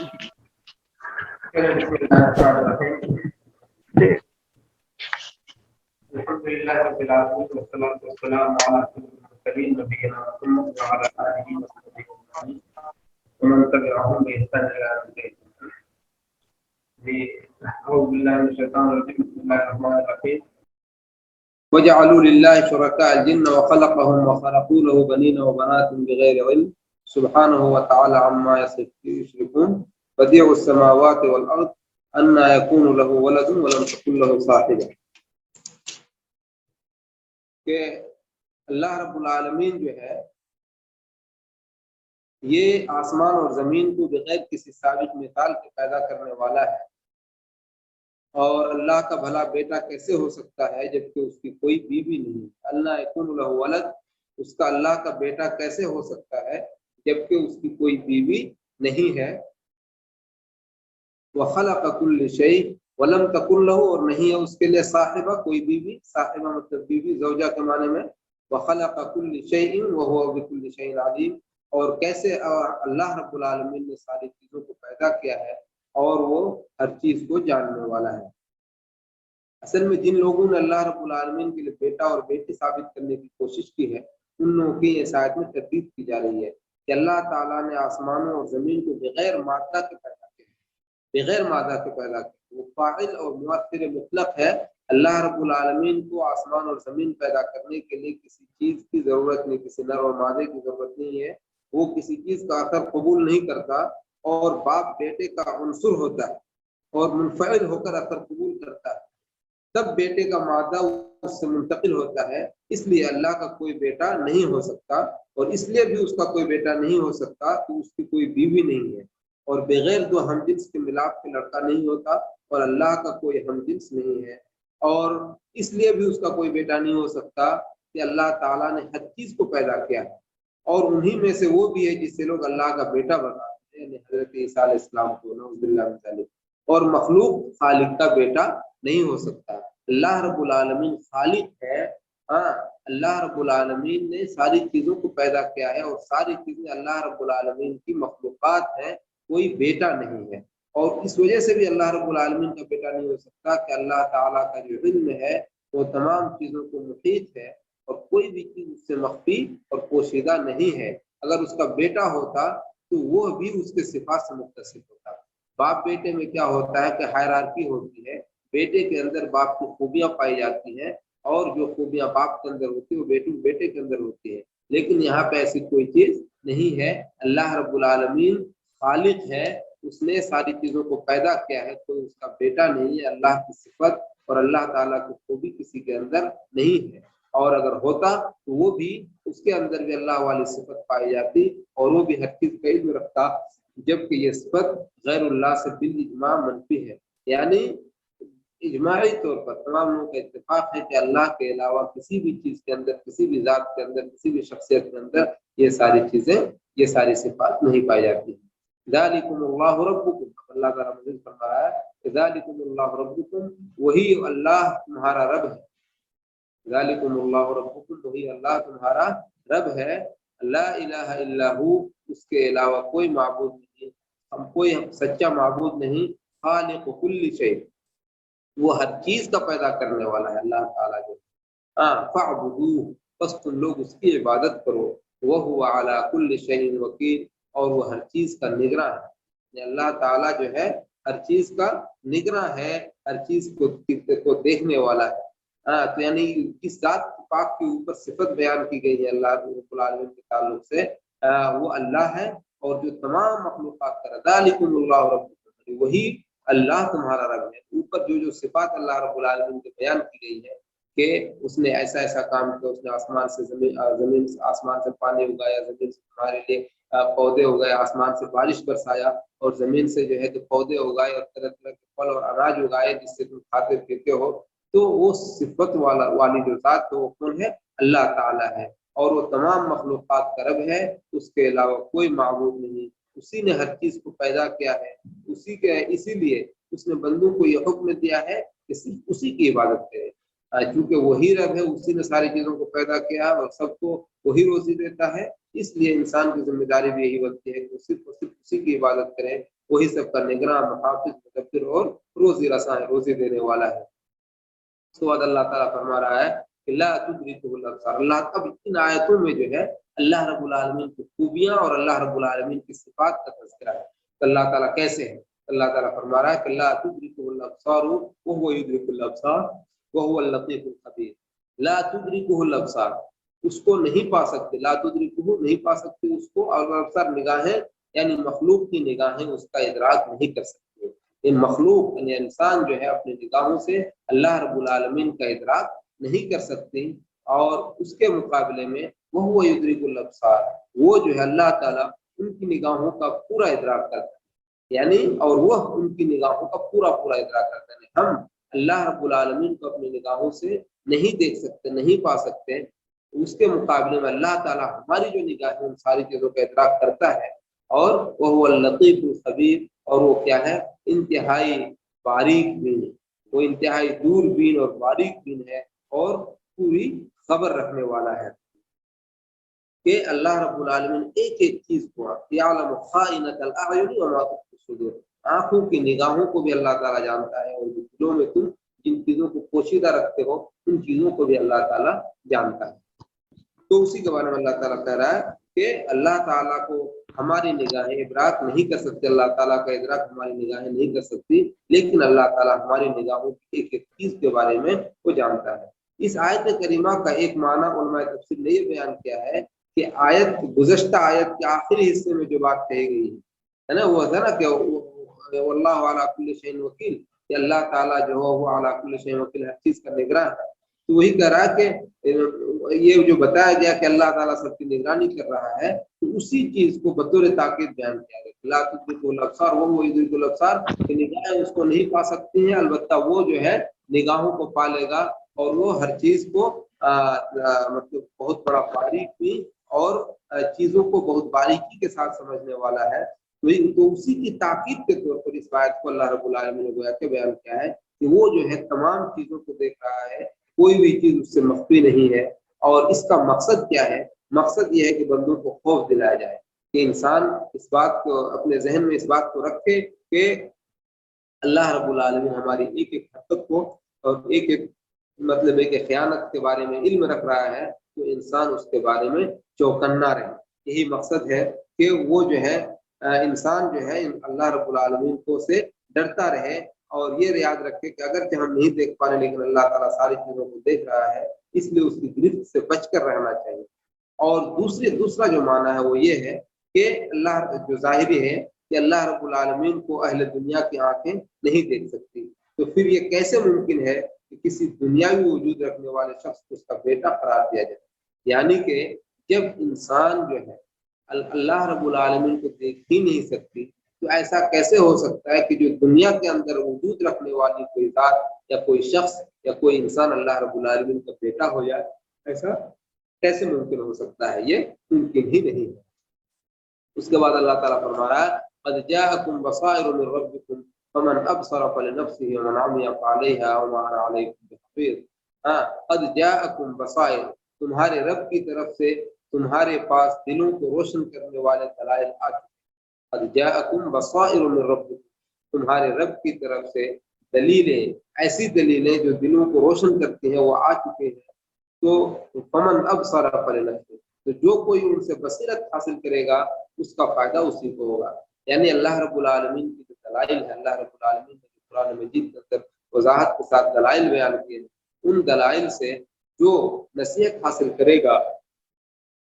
بسم الله الرحمن الرحيم. الحمد لله رب العالمين والصلاة والسلام على أشرف المرسلين نبينا محمد وعلى آله وصحبه أجمعين ومن تبعهم بإحسان إلى يوم الدين. أعوذ بالله من الشيطان الرجيم. بسم الله الرحمن الرحيم. وجعلوا لله شركاء الجن وخلقهم وخلقوا له بنين وبنات بغير علم سبحانه وتعالى عما يشركون بديع السماوات والأرض أنى يكون له ولد ولم تكن له صاحبة. کہ اللہ رب العالمین جو ہے یہ آسمان اور زمین کو بغیر کسی ثابت مثال کے پیدا کرنے والا ہے، اور اللہ کا بھلا بیٹا کیسے ہو سکتا ہے جبکہ اس کی کوئی بیوی نہیں؟ اللہ یکون لہ ولد، اس کا اللہ کا بیٹا کیسے ہو سکتا ہے جبکہ اس کی کوئی بیوی نہیں ہے؟ وخلق کل شیء ولم تکن لہ، اور نہیں ہے اس کے لیے صاحبہ، کوئی بیوی، صاحبہ مطلب بیوی، زوجہ کے معنی میں۔ وخلق کل شیء وهو بكل شیء علیم، اور کیسے اللہ رب العالمین نے ساری چیزوں کو پیدا کیا ہے اور وہ ہر چیز کو جاننے والا ہے۔ اصل میں جن لوگوں نے اللہ رب العالمین کے لیے بیٹا اور بیٹی ثابت کرنے کی کوشش کی ہے، ان لوگوں کی اس آیت میں تردید کی جا رہی ہے کہ اللہ تعالیٰ نے آسمانوں اور زمین کو بغیر مادہ کے پیدا کیا، بغیر مادہ کے پیدا کیا۔ وہ فاعل اور مؤثر مطلق ہے۔ اللہ رب العالمین کو آسمان اور زمین پیدا کرنے کے لیے کسی چیز کی ضرورت نہیں، کسی نر اور مادے کی ضرورت نہیں ہے۔ وہ کسی چیز کا اثر قبول نہیں کرتا، اور باپ بیٹے کا عنصر ہوتا ہے اور منفعل ہو کر اثر قبول کرتا ہے، تب بیٹے کا مادہ اس سے منتقل ہوتا ہے۔ اس لیے اللہ کا کوئی بیٹا نہیں ہو سکتا، اور اس لیے بھی اس کا کوئی بیٹا نہیں ہو سکتا کہ اس کی کوئی بیوی نہیں ہے، اور بغیر دو ہم جنس کے ملاپ کے لڑکا نہیں ہوتا، اور اللہ کا کوئی ہم جنس نہیں ہے، اور اس لیے بھی اس کا کوئی بیٹا نہیں ہو سکتا کہ اللہ تعالیٰ نے ہر چیز کو پیدا کیا ہے، اور انہی میں سے وہ بھی ہے جس سے لوگ اللہ کا بیٹا بتاتے ہیں، یعنی حضرت عیسیٰ علیہ السلام کو، نعوذ باللہ من ذالک۔ اور مخلوق خالق کا بیٹا نہیں ہو سکتا۔ اللہ رب العالمین خالق ہے، ہاں، اللہ رب العالمین نے ساری چیزوں کو پیدا کیا ہے، اور ساری چیزیں اللہ رب العالمین کی مخلوقات ہیں، کوئی بیٹا نہیں ہے۔ اور اس وجہ سے بھی اللہ رب العالمین کا بیٹا نہیں ہو سکتا کہ اللہ تعالیٰ کا جو علم ہے وہ تمام چیزوں کو محیط ہے، اور کوئی بھی چیز اس سے مخفی اور پوشیدہ نہیں ہے۔ اگر اس کا بیٹا ہوتا تو وہ بھی اس کے صفات سے متصف ہوتا۔ باپ بیٹے میں کیا ہوتا ہے کہ ہائرارکی ہوتی ہے، بیٹے کے اندر باپ کی خوبیاں پائی جاتی ہیں، اور جو خوبیاں باپ کے اندر ہوتی ہیں وہ بیٹے کے اندر ہوتی ہے، لیکن یہاں پہ ایسی کوئی چیز نہیں ہے۔ اللہ رب العالمین خالق ہے، اس نے ساری چیزوں کو پیدا کیا ہے، تو اس کا بیٹا نہیں ہے۔ اللہ کی صفت اور اللہ تعالیٰ کی خوبی کسی کے اندر نہیں ہے، اور اگر ہوتا تو وہ بھی، اس کے اندر بھی اللہ والی صفت پائی جاتی، اور وہ بھی ہر چیز کا علم رکھتا، جبکہ یہ صفت غیر اللہ سے بالاجماع منفی ہے۔ یعنی اجماعی طور پر تمام لوگوں کا اتفاق ہے کہ اللہ کے علاوہ کسی بھی چیز کے اندر، کسی بھی ذات کے اندر، کسی بھی شخصیت کے اندر یہ ساری چیزیں، یہ ساری صفات نہیں پائی جاتی۔ ذالکم اللہ ربکم، اللہ کا رب فرمایا ہے کہ ذالکم اللہ ربکم، وہی اللہ تمہارا رب ہے۔ ذالکم اللہ ربکم، وہی اللہ تمہارا رب ہے۔ لا الہ الا ہو، اس کے علاوہ کوئی معبود نہیں، ہم کوئی سچا معبود نہیں۔ خالق کل شیء، وہ ہر چیز کا پیدا کرنے والا ہے اللہ تعالیٰ جو۔ فاعبدوہ، بس تم لوگ اس کی عبادت کرو۔ وہو علی کل شیء وکیل، اور وہ ہر چیز کا نگراں ہے۔ یعنی اللہ تعالیٰ جو ہے ہر چیز کا نگراں ہے، ہر چیز کو دیکھنے والا ہے۔ تو یعنی کس ذات پاک کے اوپر صفت بیان کی گئی ہے اللہ رب العالمین کے تعلق سے، وہ اللہ ہے، اور جو تمام مخلوقات کا ذالکم اللہ ربکم، وہی اللہ تمہارا رب ہے۔ اوپر جو صفات اللہ رب العالمین کے بیان کی گئی ہے کہ اس نے ایسا ایسا کام کیا، اس نے آسمان سے زمین سے، آسمان سے پانی اگایا، زمین سے تمہارے لیے پودے اگائے، آسمان سے بارش برسایا، اور زمین سے جو ہے تو پودے اگائے اور طرح طرح کے پھل اور اناج اگائے جس سے تم کھاتے پیتے ہو۔ تو وہ صفت والی جو ذات ہے وہ کون ہے؟ اللہ تعالیٰ ہے، اور وہ تمام مخلوقات کا رب ہے، اس کے علاوہ کوئی معبود نہیں۔ اسی نے ہر چیز کو پیدا کیا ہے، اسی لیے اس نے بندوں کو یہ حکم دیا ہے کہ صرف اسی کی عبادت کرے، چونکہ وہی رب ہے، اسی نے ساری چیزوں کو پیدا کیا اور سب کو وہی روزی دیتا ہے۔ اس لیے انسان کی ذمہ داری بھی یہی بنتی ہے کہ صرف اسی کی عبادت کریں، وہی سب کا نگراں، محافظ، مدبر اور روزی رساں ہے، روزی دینے والا ہے۔ اس کے بعد اللہ تعالیٰ فرما رہا ہے کہ لا تدرکہ الابصار۔ اللہ اب ان آیتوں میں جو ہے اللہ رب العالمین کی خوبیاں اور اللہ رب العالمین کی صفات کا تذکرہ ہے کہ اللہ تعالیٰ کیسے ہے۔ اللہ تعالیٰ فرما رہا ہے کہ لا تدرکہ الابصار وهو يدرك الابصار وهو اللطيف الخبیر۔ لا تدرکہ الابصار، اس کو نہیں پا سکتے، لا تدرکہ نہیں پا سکتے اس کو، اور الابصار نگاہیں یعنی مخلوق کی نگاہیں اس کا ادراک نہیں کر سکتے۔ یہ مخلوق یعنی انسان جو ہے اپنی نگاہوں سے اللہ رب العالمین کا ادراک نہیں کر سکتے، اور اس کے مقابلے میں وہ یدرک الابصار، وہ جو ہے اللہ تعالیٰ ان کی نگاہوں کا پورا ادراک کرتا ہے، یعنی اور وہ ان کی نگاہوں کا پورا ادراک کرتا ہے۔ ہم اللہ رب العالمین کو اپنی نگاہوں سے نہیں دیکھ سکتے، نہیں پا سکتے، اس کے مقابلے میں اللہ تعالیٰ ہماری جو نگاہیں ان ساری چیزوں کا ادراک کرتا ہے، اور وہ اللطیف الخبیر، اور وہ کیا ہے، انتہائی باریک بین، وہ انتہائی دور بین اور باریک بین ہے، اور پوری خبر رکھنے والا ہے کہ اللہ رب العالمین ایک ایک چیز کو یعلم خائنۃ الاعین وما تخفی الصدور، آنکھوں کی نگاہوں کو بھی اللہ تعالیٰ جانتا ہے، اور دلوں میں تم جن چیزوں کو پوشیدہ رکھتے ہو ان چیزوں کو بھی اللہ تعالیٰ جانتا ہے۔ تو اسی کے بارے میں اللہ تعالیٰ کہہ رہا ہے کہ اللہ تعالیٰ کو ہماری نگاہیں ادراک نہیں کر سکتے، اللہ تعالیٰ کا ادراک ہماری نگاہیں نہیں کر سکتی، لیکن اللہ تعالیٰ ہماری نگاہوں کی ایک ایک چیز کے بارے میں وہ جانتا ہے۔ اس آیت کریمہ کا ایک معنی علماء تفسیر نے یہ بیان کیا ہے کہ آیت گزشتہ آیت کے آخری حصے میں جو بات کہی گئی ہے نا، وہ ہے نا کہ واللہ علی کل شیء وکیل، کہ اللہ تعالیٰ جو ہے وہ علی کل شیء وکیل، ہر چیز کا نگراں ہے۔ تو وہی کہہ رہا ہے کہ یہ جو بتایا گیا کہ اللہ تعالیٰ سب کی نگرانی کر رہا ہے، تو اسی چیز کو بطور تاکید بیان کیا گیا، لا تدرکہ الابصار وهو يدرك الابصار، کہ نگاہیں اس کو نہیں پا سکتی ہیں، البتہ وہ جو ہے نگاہوں کو پا لے گا، اور وہ ہر چیز کو مطلب بہت بڑا باریک بھی، اور چیزوں کو بہت باریکی کے ساتھ سمجھنے والا ہے۔ تو اسی کی تاکید کے طور پر اس بات کو اللہ رب العالمین نے گویا کہ بیان کیا ہے کہ وہ جو ہے تمام چیزوں کو دیکھ رہا ہے، کوئی بھی چیز اس سے مخفی نہیں ہے۔ اور اس کا مقصد کیا ہے؟ مقصد یہ ہے کہ بندوں کو خوف دلایا جائے، کہ انسان اس بات کو اپنے ذہن میں اس بات کو رکھے کہ اللہ رب العالمین ہماری ایک ایک حرکت کو اور ایک ایک مطلب ہے کہ خیانت کے بارے میں علم رکھ رہا ہے، تو انسان اس کے بارے میں چوکنا رہے۔ یہی مقصد ہے کہ وہ جو ہے انسان جو ہے اللہ رب العالمین کو سے ڈرتا رہے، اور یہ یاد رکھے کہ اگرچہ ہم نہیں دیکھ پا رہے لیکن اللہ تعالیٰ ساری چیزوں کو دیکھ رہا ہے، اس لیے اس کی گرفت سے بچ کر رہنا چاہیے۔ اور دوسرا جو معنی ہے وہ یہ ہے کہ اللہ جو ظاہری ہے کہ اللہ رب العالمین کو اہل دنیا کی آنکھیں نہیں دیکھ سکتی، تو پھر یہ کیسے ممکن ہے کہ کسی دنیاوی وجود رکھنے والے شخص کو اس کا بیٹا قرار دیا جائے؟ یعنی کہ جب انسان جو ہے اللہ رب العالمین کو دیکھ ہی نہیں سکتی، تو ایسا کیسے ہو سکتا ہے کہ جو دنیا کے اندر وجود رکھنے والی کوئی ذات یا کوئی شخص یا کوئی انسان اللہ رب العالمین کا بیٹا ہو جائے؟ ایسا کیسے ممکن ہو سکتا ہے؟ یہ ممکن ہی نہیں ہے۔ اس کے بعد اللہ تعالیٰ فرما رہا ہے قد جاءکم بصائر من ربکم فمن ابصر فلنفسه ومن عمي فعليها وما انا عليكم بحفيظ۔ قد جاءکم بصائر، تمہارے رب کی طرف سے تمہارے پاس دلوں کو روشن کرنے والے دلائل آ چکے۔ قد جاءکم بصائر من ربکم، تمہارے رب کی طرف سے دلیلیں، ایسی دلیلیں جو دلوں کو روشن کرتی ہیں وہ آ چکے ہیں۔ تو فمن ابصر فلنفسه، تو جو کوئی ان سے بصیرت حاصل کرے گا اس کا فائدہ اسی کو ہوگا۔ یعنی اللہ رب العالمین کی جو دلائل ہے، اللہ رب العالمین نے قرآن مجید کے اندر وضاحت کے ساتھ دلائل بیان کیے، ان دلائل سے جو نصیحت حاصل کرے گا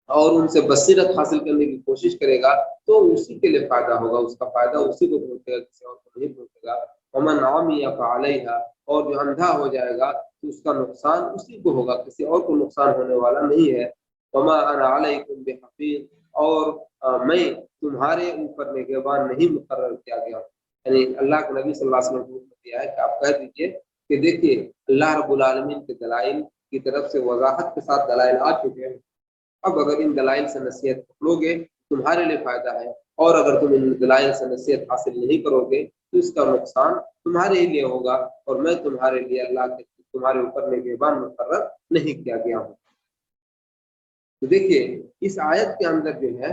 اور ان سے بصیرت حاصل کرنے کی کوشش کرے گا تو اسی کے لیے فائدہ ہوگا، اس کا فائدہ اسی کو پہنچے گا، کسی اور کو نہیں پہنچے گا۔ ومن عمی فعلیہا، اور جو اندھا ہو جائے گا تو اس کا نقصان اسی کو ہوگا، کسی اور کو نقصان ہونے والا نہیں ہے۔ وما انا علیکم بحفیظ، اور میں تمہارے اوپر نگہبان نہیں مقرر کیا گیا، یعنی اللہ کے نبی صلی اللہ علیہ وسلم نے دیا ہے کہ آپ کہہ دیجئے کہ دیکھیے اللہ رب العالمین کے دلائل کی طرف سے وضاحت کے ساتھ دلائل آ چکے ہیں، اب اگر ان دلائل سے نصیحت پکڑو گے تمہارے لیے فائدہ ہے، اور اگر تم ان دلائل سے نصیحت حاصل نہیں کرو گے تو اس کا نقصان تمہارے لیے ہوگا، اور میں تمہارے لیے اللہ کے تمہارے اوپر نگہبان مقرر نہیں کیا گیا ہوں۔ تو دیکھیے اس آیت کے اندر جو ہے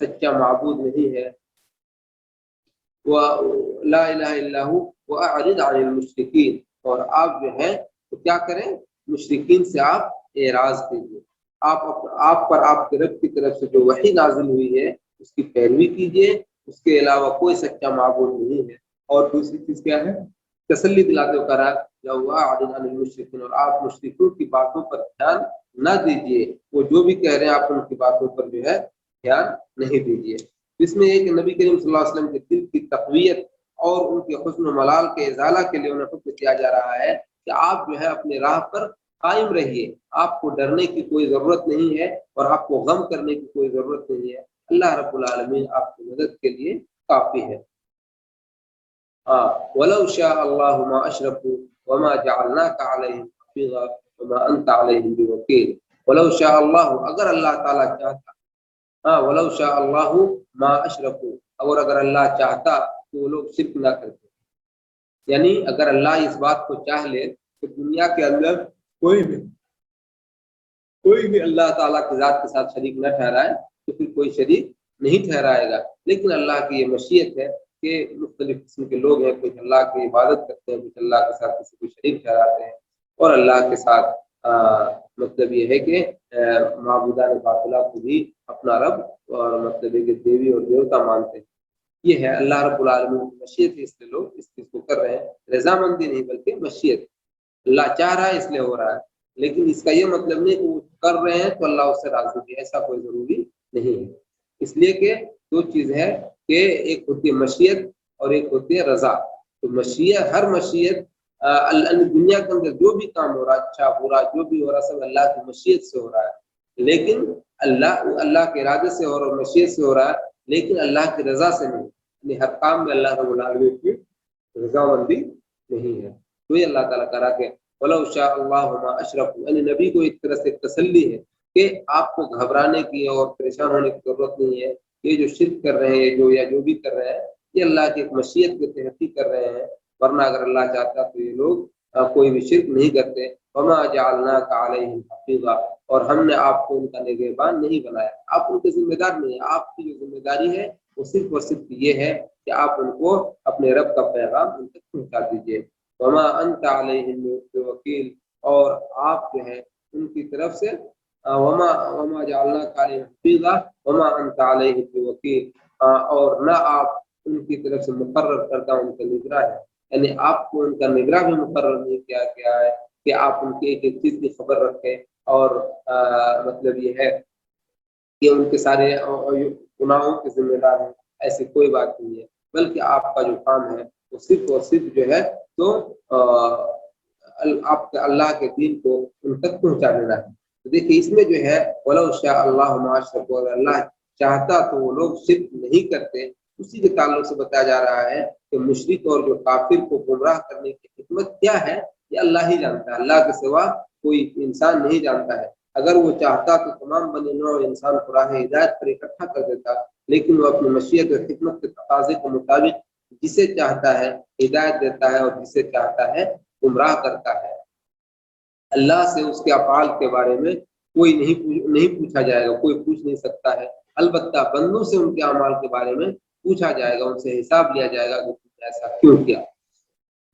سچا معبود نہیں ہے، وہ لا الہ الا هو واعرض عن المشرکین، اور آپ جو ہے تو کیا کریں، مشرکین سے آپ اعراض کیجیے، آپ پر آپ کے رب کی طرف سے جو وحی نازل ہوئی ہے اس کی پیروی کیجیے، اس کے علاوہ کوئی سچا معبود نہیں ہے۔ اور دوسری چیز کیا ہے، تسلی دلاتے ہوئے کرا واعرض عن المشرکین، اور آپ مشرکوں کی باتوں پر دھیان نہ دیجیے، وہ جو بھی کہہ رہے ہیں آپ ان کی باتوں پر جو ہے دھیان نہیں دیجیے۔ اس میں ایک نبی کریم صلی اللہ علیہ وسلم کے دل کی تقویت اور ان کے حسن و ملال کے ازالہ کے لیے انہیں حکم دیا جا رہا ہے کہ آپ جو ہے اپنے راہ پر قائم رہیے، آپ کو ڈرنے کی کوئی ضرورت نہیں ہے اور آپ کو غم کرنے کی کوئی ضرورت نہیں ہے، اللہ رب العالمین آپ کی مدد کے لیے کافی ہے۔ وَلَوْ شَاءَ اللَّهُ مَا أَشْرَكُوا وَمَا جَعَلْنَاكَ عَلَيْهِمْ حَفِيظًا وَمَا أَنْتَ عَلَيْهِمْ بِوَكِيلٍ۔ وَلَوْ شَاءَ اللَّهُ، اگر اللہ تعالیٰ چاہتا، وَلَوْ شَاءَ اللَّهُ مَا أَشْرَكُوا، اور اگر اللہ چاہتا تو وہ لوگ شرک نہ کرتے، یعنی اگر اللہ اس بات کو چاہ لے تو دنیا کے اندر کوئی بھی اللہ تعالیٰ کی ذات کے ساتھ شریک نہ ٹھہرائے تو پھر کوئی شریک نہیں ٹھہرائے گا، لیکن اللہ کی یہ مشیت ہے کہ مختلف قسم کے لوگ ہیں، کچھ اللہ کی عبادت کرتے ہیں، کچھ اللہ کے ساتھ کسی کو شریک ٹھہراتے ہیں، اور اللہ کے ساتھ مطلب یہ ہے کہ معبودان باطلہ کو بھی اپنا رب اور مطلب ہے کہ دیوی اور دیوتا مانتے ہیں۔ یہ ہے اللہ رب العالمین کی مشیت ہے، اس لیے لوگ اس چیز کو کر رہے ہیں، رضامندی نہیں بلکہ مشیت، اللہ چاہ رہا ہے اس لیے ہو رہا ہے، لیکن اس کا یہ مطلب نہیں کہ وہ کر رہے ہیں تو اللہ اس سے راضی ہے، ایسا کوئی ضروری نہیں ہے۔ اس لیے کہ دو چیز ہے کہ ایک ہوتی ہے مشیت اور ایک ہوتی ہے رضا۔ تو مشیت، ہر مشیت دنیا کے اندر جو بھی کام ہو رہا ہے، اچھا برا جو بھی ہو رہا ہے، سب اللہ کی مشیت سے ہو رہا ہے، لیکن اللہ کے ارادے سے اور مشیت سے ہو رہا ہے، لیکن اللہ کی رضا سے نہیں، یعنی ہر کام میں اللہ رب العالمین کی رضامندی نہیں ہے۔ تو یہ اللہ تعالیٰ کرا کہ وَلَوْ شَاءَ اللَّهُ مَا أَشْرَكُوا، یعنی نبی کو ایک طرح سے تسلی ہے کہ آپ کو گھبرانے کی اور پریشان ہونے کی ضرورت نہیں ہے، یہ جو شرک کر رہے ہیں جو بھی کر رہے ہیں یہ اللہ کی ایک مشیت کے تحت ہی کر رہے ہیں، ورنہ اگر اللہ چاہتا تو یہ لوگ کوئی بھی شرک نہیں کرتے۔ وَمَا جَعَلْنَاكَ عَلَيْهِمْ حَفِيظًا، اور ہم نے آپ کو ان کا نگہبان نہیں بنایا، آپ ان کے ذمہ دار نہیں ہیں، آپ کی جو ذمہ داری ہے وہ صرف اور صرف یہ ہے کہ آپ ان کو اپنے رب کا پیغام ان تک پہنچا دیجیے۔ وَمَا أَنْتَ عَلَيْهِمْ بِوَكِيلٍ، اور آپ جو ہے ان کی طرف سے وَمَا جَعَلْنَاكَ عَلَيْهِمْ حَفِيظًا وَمَا أَنْتَ عَلَيْهِمْ بِوَكِيلٍ، اور نہ آپ ان کی طرف سے مقرر کردہ ان کا نگراں ہے، یعنی آپ کو ان کا نگراں بھی مقرر نہیں کیا گیا ہے کہ آپ ان کی ایک ایک چیز کی خبر رکھیں، اور مطلب یہ ہے کہ ان کے سارے گناہوں کے ذمہ دار ہیں، ایسی کوئی بات نہیں ہے، بلکہ آپ کا جو کام ہے وہ صرف اور صرف جو ہے تو آپ کے اللہ کے دین کو ان تک پہنچا دینا ہے۔ تو دیکھیے اس میں جو ہے وَلَوْ شَاءَ اللَّهُ مَا أَشْرَكُوا، اگر اللہ چاہتا تو وہ لوگ شرک نہیں کرتے، اسی کے تعلق سے بتایا جا رہا ہے کہ مشرک اور جو کافر کو گمراہ کرنے کی حکمت کیا ہے یہ اللہ ہی جانتا ہے، اللہ کے سوا کوئی انسان نہیں جانتا ہے۔ اگر وہ چاہتا تو تمام بنی نوع انسان کو راہ ہدایت پر اکٹھا کر دیتا، لیکن وہ اپنی مشیت اور حکمت کے تقاضے کے مطابق جسے چاہتا ہے ہدایت دیتا ہے اور جسے چاہتا ہے گمراہ کرتا ہے۔ اللہ سے اس کے افعال کے بارے میں کوئی نہیں پوچھا جائے گا، کوئی پوچھ نہیں سکتا ہے، البتہ بندوں سے ان کے اعمال کے بارے میں پوچھا جائے گا، ان سے حساب لیا جائے گا کہ تم نے ایسا کیوں کیا۔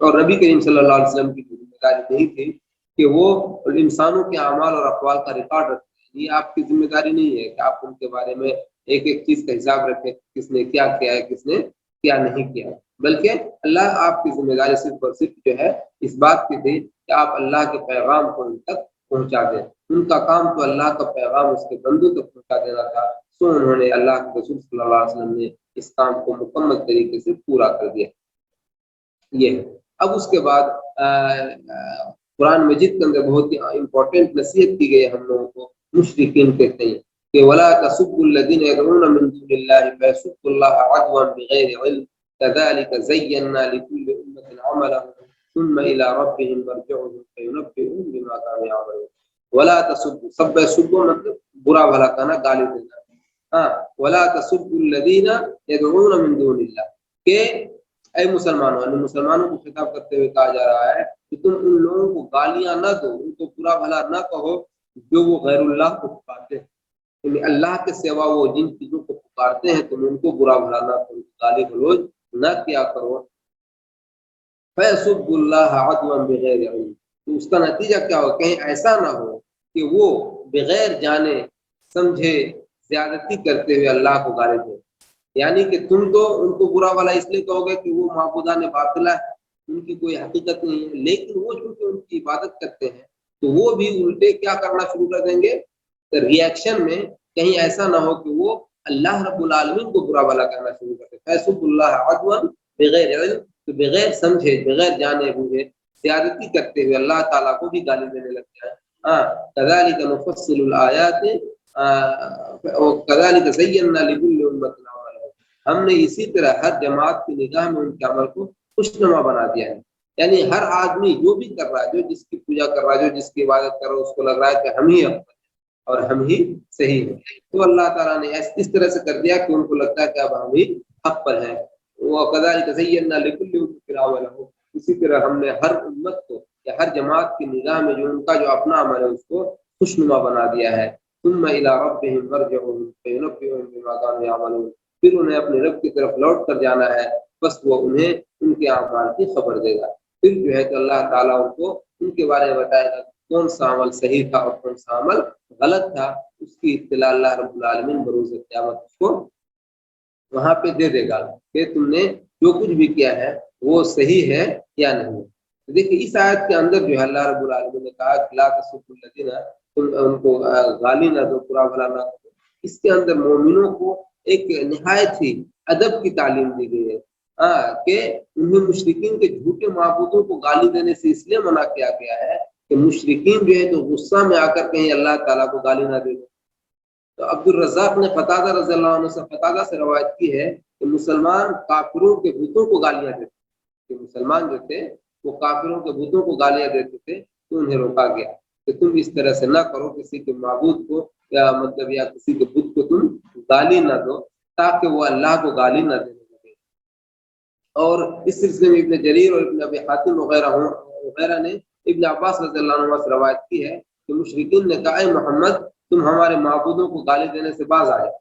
اور نبی کریم صلی اللہ علیہ وسلم کی ذمہ داری نہیں تھی کہ وہ انسانوں کے اعمال اور اقوال کا ریکارڈ رکھیں، یہ آپ کی ذمہ داری نہیں ہے کہ آپ ان کے بارے میں ایک ایک چیز کا حساب رکھیں، کس نے کیا کیا ہے کس نے کیا نہیں کیا، بلکہ اللہ آپ کی ذمہ داری صرف اور صرف جو ہے اس بات کی تھی کہ آپ اللہ کے پیغام کو ان تک پہنچا دیں، ان کا کام تو اللہ کا پیغام اس کے بندوں تک پہنچا دینا تھا، سو انہوں نے اللہ کے رسول صلی اللہ علیہ وسلم نے اس کام کو مکمل طریقے سے پورا کر دیا۔ یہ اب اس کے بعد قرآن مجید کے اندر بہت ہی امپورٹنٹ نصیحت کی گئی ہم لوگوں کو مشرکین کہتے ہیں کہ ولا تسبوا الذين يدعون من دون الله فيسبوا الله عدوا بغير علم كذلك زينا لكل أمة عملهم ثم إلى ربهم مرجعهم فينبئهم بما كانوا يعملون۔ ولا تسبوا، سب سبوا مطلب برا بھلا کہنا، گالی دینا، ولا تسبوا الذين يدعون من دون الله، کہ اے مسلمانوں کو خطاب کرتے ہوئے کہا جا رہا ہے کہ تم ان لوگوں کو گالیاں نہ دو، ان کو برا بھلا نہ کہو جو وہ غیر اللہ کو پکارتے ہیں، یعنی اللہ کے سوا وہ جن چیزوں کو پکارتے ہیں تم ان کو برا بھلا نہ کرو، گالی گلوچ نہ کیا کرو۔ فَيَسُبُّ اللَّهَ عَدْوًا بِغَيْرِ عِلْمٍ، تو اس کا نتیجہ کیا ہو، کہیں ایسا نہ ہو کہ وہ بغیر جانے سمجھے زیادتی کرتے ہوئے اللہ کو گالی دے۔ یعنی کہ تم تو ان کو برا بھلا اس لیے کہو گے کہ وہ معبودان باطلہ ہے، ان کی کوئی حقیقت نہیں ہے، لیکن وہ چونکہ ان کی عبادت کرتے ہیں تو وہ بھی الٹے کیا کرنا شروع کر دیں گے، ری ایکشن میں کہیں ایسا نہ ہو کہ وہ اللہ رب العالمین کو برا بھلا کہنا شروع کر دیں۔ فَيَسُبُّ اللَّهَ عَدْوًا بغیر علم، تو بغیر سمجھے بغیر جانے ہوئے زیادتی کرتے ہوئے اللہ تعالیٰ کو بھی گالی دینے لگتا ہے۔ كَذَلِكَ نُفَصِّلُ الْآيَاتِ وَكَذَلِكَ زَيَّنَّا لِكُلِّ أُمَّةٍ عَمَلَهُمْ، ہم نے اسی طرح ہر جماعت کی نگاہ میں ان کے عمل کو خوشنما بنا دیا ہے۔ یعنی ہر آدمی جو بھی کر رہا ہے، جو جس کی پوجا کر رہا ہے، جو جس کی عبادت کر رہا ہے، اس کو لگ رہا ہے کہ ہم ہی افضل ہیں اور ہم ہی صحیح ہیں، تو اللہ تعالیٰ نے اس طرح سے کر دیا کہ ان کو لگتا ہے کہ اب ہم ہی حق پر ہیں۔ وَكَذَلِكَ زَيَّنَّا لِكُلِّ أُمَّةٍ عَمَلَهُمْ، اسی طرح ہم نے ہر امت کو یا ہر جماعت کی نگاہ میں جو ان کا جو اپنا عمل ہے اس کو خوشنما بنا دیا ہے۔ ثُمَّ إِلَىٰ رَبِّهِمْ مَرْجِعُهُمْ فَيُنَبِّئُهُم بِمَا كَانُوا يَعْمَلُونَ، پھر انہیں اپنے رب کی طرف لوٹ کر جانا ہے، بس وہ انہیں ان کے اعمال کی خبر دے گا۔ پھر جو ہے کہ اللہ تعالیٰ ان کو ان کے بارے میں بتائے گا کون سا عمل صحیح تھا اور کون سا عمل غلط تھا، اس کی اطلاع اللہ رب العالمین بروز قیامت اس کو وہاں پہ دے دے گا کہ تم نے جو کچھ بھی کیا ہے وہ صحیح ہے یا نہیں۔ دیکھیے اس آیت کے اندر جو ہے اللہ رب العالمین نے کہا کہ لا تسبوا الذین، تم ان کو گالی نہ دو، برا بھلا نہ کرو۔ اس کے اندر مومنوں کو ایک نہایت ہی ادب کی تعلیم دی گئی ہے کہ انہیں مشرکین کے جھوٹے معبودوں کو گالی دینے سے اس لیے منع کیا گیا ہے کہ مشرکین جو ہے تو غصہ میں آ کر کہیں اللہ تعالیٰ کو گالی نہ دے دیں۔ تو عبد الرزاق نے قتادہ رضی اللہ عنہ سے قتادہ سے روایت کی ہے کہ مسلمان کافروں کے بتوں کو گالیاں دیتے تھے، کہ مسلمان جو تھے وہ کافروں کے بتوں کو گالیاں دیتے تھے، تو انہیں روکا گیا کہ تم اس طرح سے نہ کرو، کسی کے معبود کو یا مطلب یا کسی کے بت کو تم گالی نہ دو تاکہ وہ اللہ کو گالی نہ دینے لگے۔ اور اس سلسلے میں ابن جریر اور ابن ابی حاتم وغیرہ نے ابن عباس رضی اللہ عنہ سے روایت کی ہے کہ مشرکین نے کہا اے محمد تم ہمارے معبودوں کو گالی دینے سے باز آ جاؤ،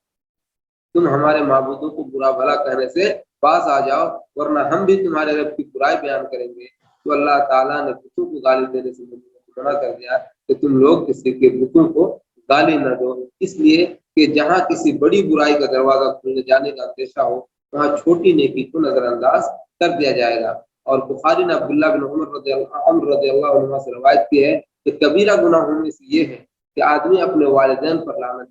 تم ہمارے معبودوں کو برا بھلا کہنے سے باز آ جاؤ، ورنہ ہم بھی تمہارے رب کی برائی بیان کریں گے۔ تو اللہ تعالیٰ نے بتوں کو گالی دینے سے منع کر دیا کہ تم لوگ کسی کے بتوں کو گالی نہ دو، اس لیے کہ جہاں کسی بڑی برائی کا دروازہ کھلنے جانے کا اندیشہ ہو وہاں چھوٹی نیکی کو نظر انداز کر دیا جائے گا۔ اور بخاری نے عبداللہ بن عمر رضی اللہ عنہ سے روایت کی ہے کہ کبیرہ گناہوں میں سے یہ ہے کہ آدمی اپنے والدین پر لعنت،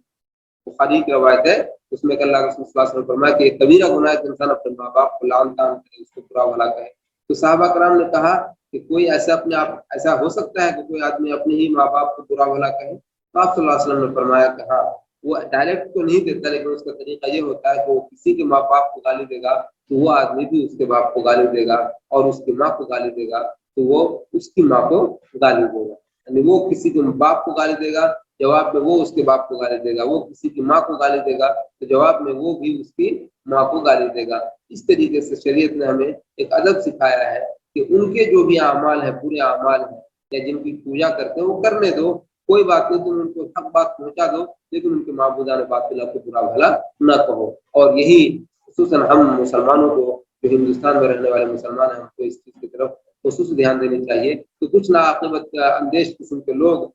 بخاری کی روایت ہے، اس میں کہ اللہ رسول صلی اللہ علیہ وسلم فرمایا کہ کبیرہ گناہ ہے کہ انسان اپنے ماں باپ کو لعن طعن کرے، اس کو برا بھلا کہے۔ تو صحابہ کرام نے کہا کہ کوئی ایسا اپنے آپ ایسا ہو سکتا ہے کہ کوئی آدمی اپنے ہی ماں باپ کو برا بھلا کہے؟ تو آپ صلی اللہ علیہ وسلم نے فرمایا کہ ہاں، وہ ڈائریکٹ تو نہیں دیتا لیکن اس کا طریقہ یہ ہوتا ہے کہ وہ کسی کے ماں باپ کو گالی دے گا تو وہ آدمی بھی اس کے باپ کو گالی دے گا، اور اس کی ماں کو گالی دے گا تو وہ اس کی ماں کو گالی دے گا۔ یعنی وہ کسی کے باپ کو گالی دے گا، جواب میں وہ اس کے باپ کو گالی دے گا، وہ کسی کی ماں کو گالی دے گا تو جواب میں وہ بھی اس کی ماں کو گالی دے گا۔ اس طریقے سے شریعت نے ہمیں ایک ادب سکھایا ہے کہ ان کے جو بھی اعمال ہیں، برے اعمال ہیں یا جن کی پوجا کرتے ہیں وہ کرنے دو، کوئی بات نہیں، تم ان کو حق بات پہنچا دو، لیکن ان کے معبودان باطلہ کو برا بھلا نہ کہو۔ اور یہی خصوصاً ہم مسلمانوں کو، جو ہندوستان میں رہنے والے مسلمان ہیں، ہم کو اس چیز کی طرف خصوص دھیان دینی چاہیے کہ کچھ ناعاقبت اندیش قسم کے لوگ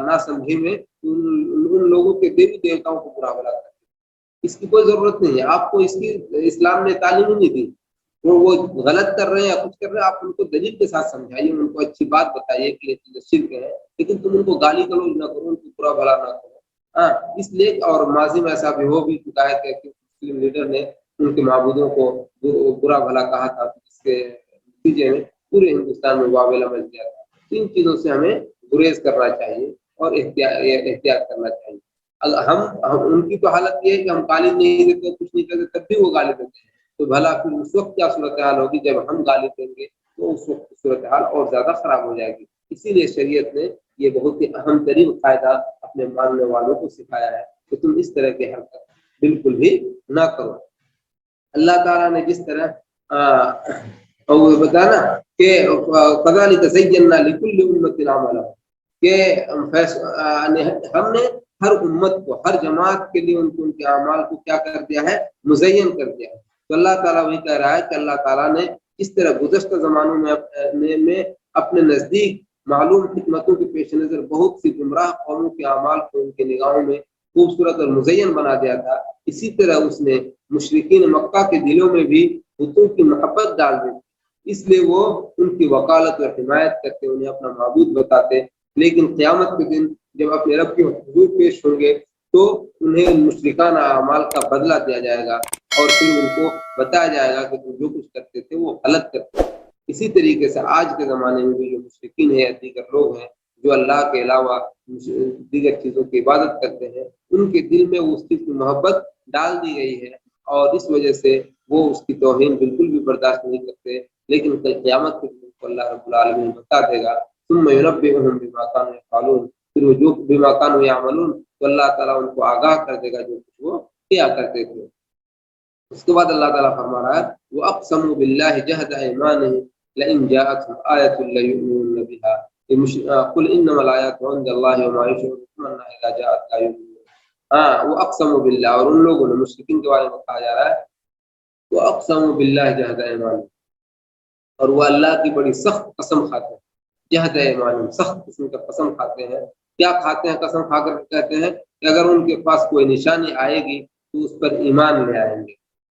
نہ سمجھی میں ان لوگوں کے دیوی دیوتاؤں کو برا بھلا کرتے ہیں۔ اس کی کوئی ضرورت نہیں ہے، آپ کو اس کی اسلام نے تعلیم ہی نہیں دی۔ وہ غلط کر رہے ہیں یا کچھ کر رہے ہیں، آپ ان کو دلیل کے ساتھ سمجھائیے، ان کو اچھی بات بتائیے کہ یہ چیز شرک ہے، لیکن تم ان کو گالی گلوچ نہ کرو، ان کو برا بھلا نہ کرو۔ ہاں، اس لیے اور ماضی میں ایسا بھی ہو بھی چکا ہے کہ مسلم لیڈر نے ان کے معبودوں کو برا بھلا کہا تھا، جس کے نتیجے میں پورے ہندوستان میں واویلا مچ گیا تھا۔ ان چیزوں سے ہمیں گریز کرنا چاہیے اور احتیاط کرنا چاہیے۔ ہم ان کی تو حالت یہ ہے کہ ہم گالی نہیں دیتے، کچھ نہیں کرتے، تب بھی وہ گالی دیتے ہیں، تو بھلا پھر اس وقت کیا صورتحال ہوگی جب ہم گالی دیں گے، تو اس وقت صورتحال اور زیادہ خراب ہو جائے گی۔ اسی لیے شریعت نے یہ بہت ہی اہم ترین قاعدہ اپنے ماننے والوں کو سکھایا ہے کہ تم اس طرح کی حرکت بالکل بھی نہ کرو۔ اللہ تعالیٰ نے جس طرح بتانا کہ كَذَلِكَ زَيَّنَّا لِكُلِّ أُمَّةٍ عَمَلَهُمْ، کہ ہم نے ہر امت کو، ہر جماعت کے لیے ان کے اعمال کو کیا کر دیا ہے، مزین کر دیا ہے۔ تو اللہ تعالیٰ وہی کہہ رہا ہے کہ اللہ تعالیٰ نے اس طرح گزشتہ زمانوں میں اپنے نزدیک معلوم حکمتوں کے پیش نظر بہت سی گمراہ قوموں کے اعمال کو ان کے نگاہوں میں خوبصورت اور مزین بنا دیا تھا، اسی طرح اس نے مشرکین مکہ کے دلوں میں بھی بتوں کی محبت ڈال دی، اس لیے وہ ان کی وکالت اور حمایت کرتے، انہیں اپنا معبود بتاتے۔ لیکن قیامت کے دن جب اپنے رب کے حضور پیش ہوں گے تو انہیں مشرکانہ اعمال کا بدلہ دیا جائے گا، اور پھر ان کو بتایا جائے گا کہ تم جو کچھ کرتے تھے وہ غلط کرتے تھے۔ اسی طریقے سے آج کے زمانے میں بھی جو مشرکین ہیں یا دیگر لوگ ہیں جو اللہ کے علاوہ دیگر چیزوں کی عبادت کرتے ہیں، ان کے دل میں اس چیز کی محبت ڈال دی گئی ہے، اور اس وجہ سے وہ اس کی توہین بالکل بھی برداشت نہیں کرتے۔ لیکن کل قیامت کے دن کو اللہ رب العالمین بتا دے گا، ثم ينبئهم بما كانوا يفعلون، پھر وہ جو بما كانوا يعملون، تو اللہ تعالیٰ ان کو آگاہ کر دے گا جو کچھ وہ کیا کرتے تھے۔ اس کے بعد اللہ تعالیٰ فرما رہا ہے وَأَقْسَمُوا بِاللَّهِ جَهْدَ أَيْمَانِهِمْ لَئِنْ جَاءَتْهُمْ آيَةٌ لَيُؤْمِنُنَّ بِهَا قُلْ إِنَّمَا الْآيَاتُ عِندَ اللَّهِ وَمَا يُشْعِرُكُمْ أَنَّهَا إِذَا جَاءَتْ لَا يُؤْمِنُونَ۔ وَأَقْسَمُوا بِاللَّهِ، اور ان لوگوں نے، مشرکین کے بارے میں کہا جا رہا ہے وَأَقْسَمُوا بِاللَّهِ جَهْدَ أَيْمَانِهِمْ، اور وہ اللہ کی بڑی سخت قسم کھاتے ہیں، جہد ایمان، سخت قسم کا قسم کھاتے ہیں۔ کیا کھاتے ہیں؟ قسم کھا کر کہتے ہیں کہ اگر ان کے پاس کوئی نشانی آئے گی تو اس پر ایمان لے آئیں گے۔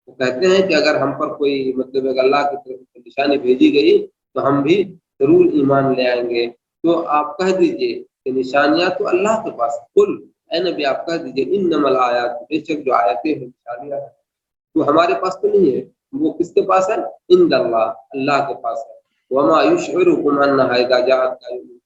وہ کہتے ہیں کہ اگر ہم پر کوئی مطلب اللہ کی طرف سے نشانی بھیجی گئی تو ہم بھی ضرور ایمان لے آئیں گے۔ تو آپ کہہ دیجئے کہ نشانیاں تو اللہ کے پاس، قل اے نبی آپ کہہ دیجئے انما الآیات، بے شک جو آیتیں ہیں نشانیاں ہیں تو ہمارے پاس تو نہیں ہے، وہ کس کے پاس ہے؟ عند اللہ، اللہ کے پاس ہے۔ وما یشعرکم انہا اذا جاءت لا یؤمنون،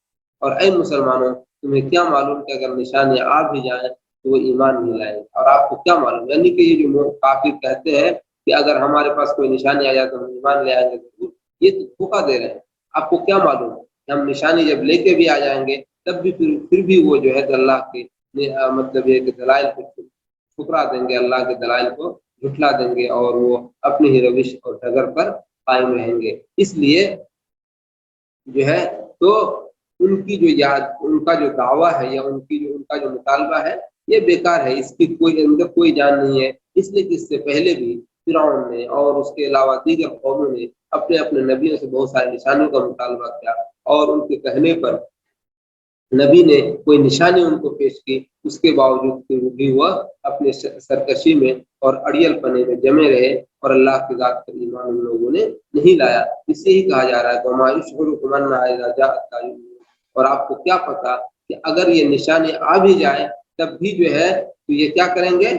اور اے مسلمانوں تمہیں کیا معلوم کہ اگر نشانیاں آ بھی جائیں تو وہ ایمان نہیں لائیں گے، اور آپ کو کیا معلوم، یعنی کہ یہ جو کافر کہتے ہیں کہ اگر ہمارے پاس کوئی نشانی آ جائے تو ہم ایمان لے آئیں گے ضرور، یہ تو دھوکہ دے رہے ہیں۔ آپ کو کیا معلوم کہ ہم نشانی جب لے کے بھی آ جائیں گے تب بھی پھر بھی وہ جو ہے اللہ کے مطلب یہ کہ دلائل کو ٹھکرا دیں گے، اللہ کے دلائل کو جھٹلا دیں گے، اور وہ اپنی ہی روش اور ڈگر پر قائم رہیں گے۔ اس لیے جو ہے تو ان کی جو یاد، ان کا جو دعویٰ ہے یا ان کا جو مطالبہ ہے یہ بیکار ہے، اس کی کوئی اندر کوئی جان نہیں ہے۔ اس لیے کہ اس سے پہلے بھی فرعون نے اور اس کے علاوہ دیگر قوموں نے اپنے اپنے نبیوں سے بہت ساری نشانیوں کا مطالبہ کیا، اور ان کے کہنے پر نبی نے کوئی نشانی ان کو پیش کی، اس کے باوجود بھی وہ اپنے سرکشی میں اور اڑیل پنے میں جمے رہے، اور اللہ کی ذات پر ایمان ان لوگوں نے نہیں لایا۔ اس سے ہی کہا جا رہا ہے وما یشعرکم انہا اذا جاءت لا یؤمنون، اور آپ کو کیا پتا کہ اگر یہ نشانی آ بھی جائے تب بھی جو ہے تو یہ کیا کریں گے،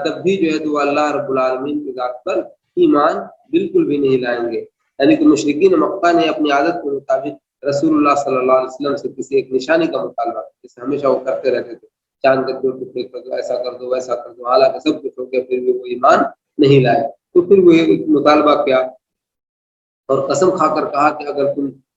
تب بھی جو ہے تو اللہ رب العالمین کی ذات پر ایمان بالکل بھی نہیں لائیں گے۔ یعنی کہ مشرکین مکہ نے اپنی عادت کے مطابق رسول اللہ صلی اللہ علیہ وسلم سے کسی ایک نشانی کا مطالبہ، جیسے ہمیشہ وہ کرتے رہتے تھے، چاند کے 2 ٹکڑے کر دو، ایسا کر دو، ویسا کر دو، حالانکہ سب کچھ ہو گیا پھر بھی وہ ایمان نہیں لائے۔ تو پھر وہ مطالبہ کیا اور قسم کھا کر کہا کہ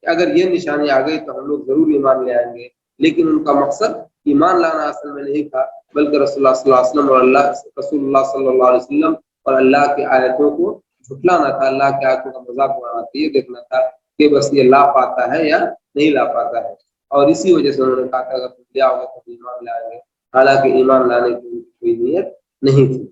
اگر یہ نشانی آ گئی تو ہم لوگ ضرور ایمان لے آئیں گے۔ لیکن ان کا مقصد ایمان لانا اصل میں نہیں تھا، بلکہ رسول اللہ صلی اللہ علیہ وسلم اور اللہ کی آیتوں کو جھٹلانا تھا، اللہ کی آیتوں کا مذاق بنانا تھا، یہ دیکھنا تھا کہ بس یہ لا پاتا ہے یا نہیں لا پاتا ہے۔ اور اسی وجہ سے انہوں نے کہا کہ اگر تم لیا ہوگا تو ایمان لائیں گے، حالانکہ ایمان لانے کی کوئی نیت نہیں تھی۔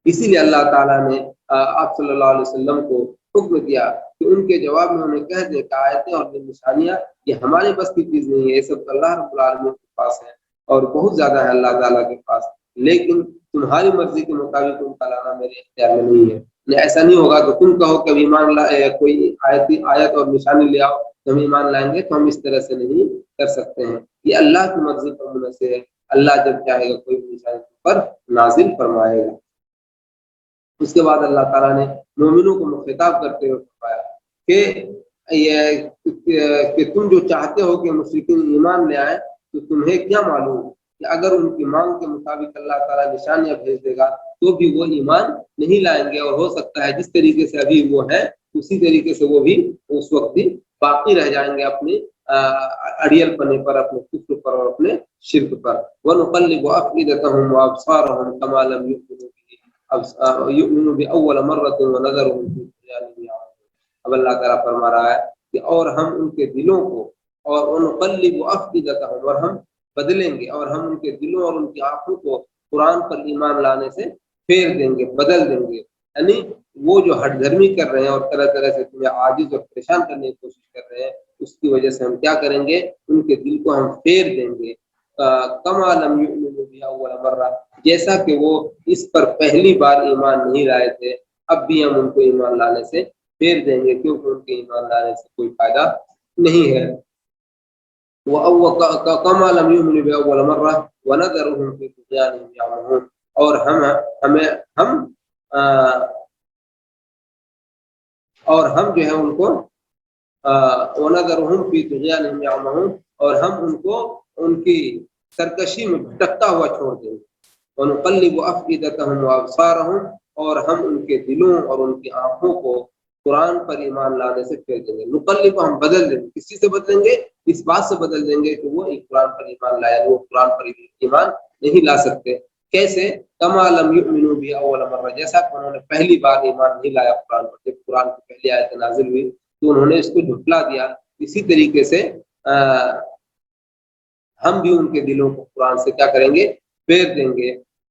اسی لیے اللہ تعالیٰ نے آپ صلی اللہ علیہ وسلم کو حکم دیا کہ ان کے جواب میں انہیں کہہ دے کہ آیتیں اور نشانیاں یہ ہمارے بس کی چیز نہیں ہے، یہ سب اللہ رب العالمین کے پاس ہے، اور بہت زیادہ ہے اللہ تعالیٰ کے پاس، لیکن تمہاری مرضی کے مطابق ان کا لانا میرے اختیار میں نہیں ہے۔ ایسا نہیں ہوگا کہ تم کہو کہ ایمان کوئی آیت اور نشانی لے آؤ تو ہم ایمان لائیں گے، تو ہم اس طرح سے نہیں کر سکتے ہیں۔ یہ اللہ کی مرضی پر منحصر ہے، اللہ جب چاہے گا کوئی نشانی پر نازل فرمائے گا۔ اس کے بعد اللہ تعالیٰ نے مومنوں کو خطاب کرتے ہوئے فرمایا کہ تم جو چاہتے ہو کہ مشرکین ایمان لے آئیں تو تمہیں کیا معلوم کہ اگر ان کی مانگ کے مطابق اللہ تعالیٰ نشانیاں بھیج دے گا تو بھی وہ ایمان نہیں لائیں گے، اور ہو سکتا ہے جس طریقے سے ابھی وہ ہے اسی طریقے سے وہ بھی اس وقت بھی باقی رہ جائیں گے اپنی اڑیل پنے پر، اپنے کفر پر اور اپنے شرک پر۔ وَنُقَلِّبُ أَفْئِدَتَهُمْ وَأَبْصَارَهُمْ كَمَا لَمْ يُؤْمِنُوا بِأَوَّلِ وَنَذَرُهُمْ فِي طُغْيَانِهِمْ يَعْمَهُونَ۔ اب اللہ تعالیٰ فرما رہا ہے کہ اور ہم ان کے دلوں کو، اور وَنُقَلِّبُ أَفْئِدَتَهُمْ، اور ہم بدلیں گے اور ہم ان کے دلوں اور ان کی آنکھوں کو قرآن پر ایمان لانے سے پھیر دیں گے، بدل دیں گے. یعنی وہ جو ہٹ دھرمی کر رہے ہیں اور طرح طرح سے تمہیں عاجز اور پریشان کرنے کی کوشش کر رہے ہیں، اس کی وجہ سے ہم کیا کریں گے، ان کے دل کو ہم پھیر دیں گے. کما لم یؤمنوا بها اول مرہ، جیسا کہ وہ اس پر پہلی بار ایمان نہیں لائے تھے، اب بھی ہم ان کو ایمان لانے سے پھیر دیں گے، کیونکہ ان کے ایمان لانے سے کوئی فائدہ نہیں ہے. کما لم یؤمنوا بها اول مرہ ونذرهم في طغيانهم يعمهون، اور ہم جو ہے ان کو وَنَذَرُهُمْ فِي طُغْيَانِهِمْ يَعْمَهُونَ، اور ہم ان کو ان کی سرکشی میں بھٹکتا ہوا چھوڑ دیں گے. وَنُقَلِّبُ أَفْئِدَتَهُمْ وَأَبْصَارَهُمْ، اور ہم ان کے دلوں اور ان کی آنکھوں کو قرآن پر ایمان لانے سے پھیر دیں گے. نقلب ہم بدل دیں گے، کس چیز سے بدلیں گے؟ اس بات سے بدل دیں گے کہ وہ قرآن پر ایمان لائے، وہ قرآن پر ایمان نہیں لا سکتے. کیسے؟ کما لم یؤمنوا به اول مرہ، جیسا کہ انہوں نے پہلی بار ایمان نہیں لایا قرآن پر، جب قرآن کی پہلی آیت نازل ہوئی تو انہوں نے اس کو جھٹلا دیا. اسی طریقے سے ہم بھی ان کے دلوں کو قرآن سے کیا کریں گے؟ پھیر دیں گے.